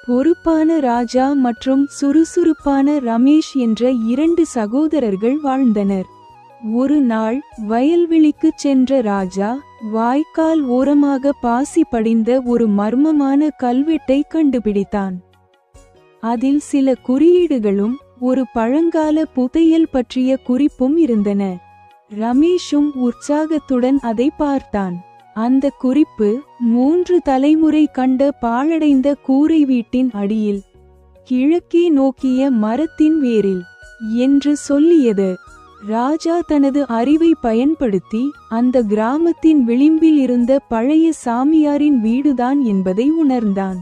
பொறுப்பான ராஜா மற்றும் சுறுசுறுப்பான ரமேஷ் என்ற 2 சகோதரர்கள் வாழ்ந்தனர். ஒரு நாள் வயல்வெளிக்குச் சென்ற ராஜா வாய்க்கால் ஓரமாக பாசி படிந்த ஒரு மர்மமான கல்வெட்டை கண்டுபிடித்தான். அதில் சில குறியீடுகளும் ஒரு பழங்கால புதையல் பற்றிய குறிப்பும் இருந்தன. ரமேஷும் உற்சாகத்துடன் அதை பார்த்தான். அந்த குறிப்பு 3 தலைமுறை கண்ட பாழடைந்த கூரை வீட்டின் அடியில் கிழக்கே நோக்கிய மரத்தின் வேரில் என்று சொல்லியது. ராஜா தனது அறிவை பயன்படுத்தி அந்த கிராமத்தின் விளிம்பில் இருந்த பழைய சாமியாரின் வீடுதான் என்பதை உணர்ந்தான்.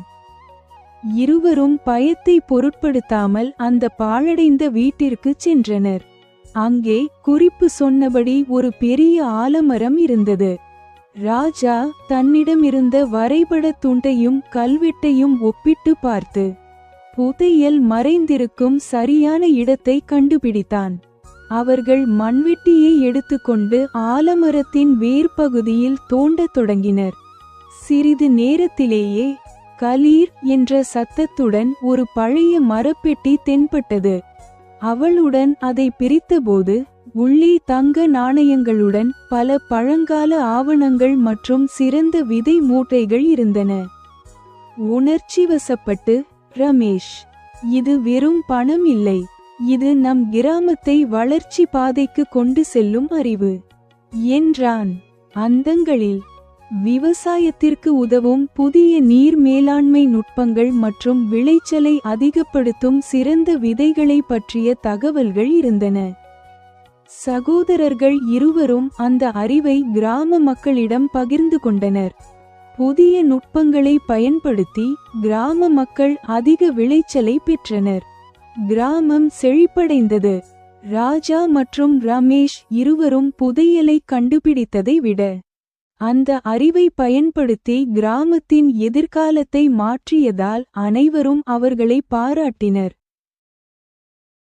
இருவரும் பயத்தை பொருட்படுத்தாமல் அந்த பாழடைந்த வீட்டிற்குச் சென்றனர். அங்கே குறிப்பு சொன்னபடி ஒரு பெரிய ஆலமரம் இருந்தது. ராஜா தன்னிடமிருந்த வரைபடத் துண்டையும் கல்வெட்டையும் ஒப்பிட்டு பார்த்து புதையல் மறைந்திருக்கும் சரியான இடத்தை கண்டுபிடித்தான். அவர்கள் மண்வெட்டியை எடுத்துக்கொண்டு ஆலமரத்தின் வேர்பகுதியில் தோண்டத் தொடங்கினர். சிறிது நேரத்திலேயே கலீர் என்ற சத்தத்துடன் ஒரு பழைய மரப்பெட்டி தென்பட்டது. அவளுடன் அதை பிரித்தபோது உள்ளே தங்க நாணயங்களுடன் பல பழங்கால ஆவணங்கள் மற்றும் சிறந்த விதை மூட்டைகள் இருந்தன. உணர்ச்சிவசப்பட்டு, ரமேஷ், இது வெறும் பணம் இல்லை, இது நம் கிராமத்தை வளர்ச்சி பாதைக்கு கொண்டு செல்லும் அறிவு என்றான். அந்தங்களில் விவசாயத்திற்கு உதவும் புதிய நீர் மேலாண்மை நுட்பங்கள் மற்றும் விளைச்சலை அதிகப்படுத்தும் சிறந்த விதைகளை பற்றிய தகவல்கள் இருந்தன. சகோதரர்கள் இருவரும் அந்த அறிவை கிராம மக்களிடம் பகிர்ந்து கொண்டனர். புதிய நுட்பங்களை பயன்படுத்தி கிராம மக்கள் அதிக விளைச்சலை பெற்றனர். கிராமம் செழிப்படைந்தது. ராஜா மற்றும் ரமேஷ் இருவரும் புதையலை கண்டுபிடித்ததை விட அந்த அறிவை பயன்படுத்தி கிராமத்தின் எதிர்காலத்தை மாற்றியதால் அனைவரும் அவர்களை பாராட்டினர்.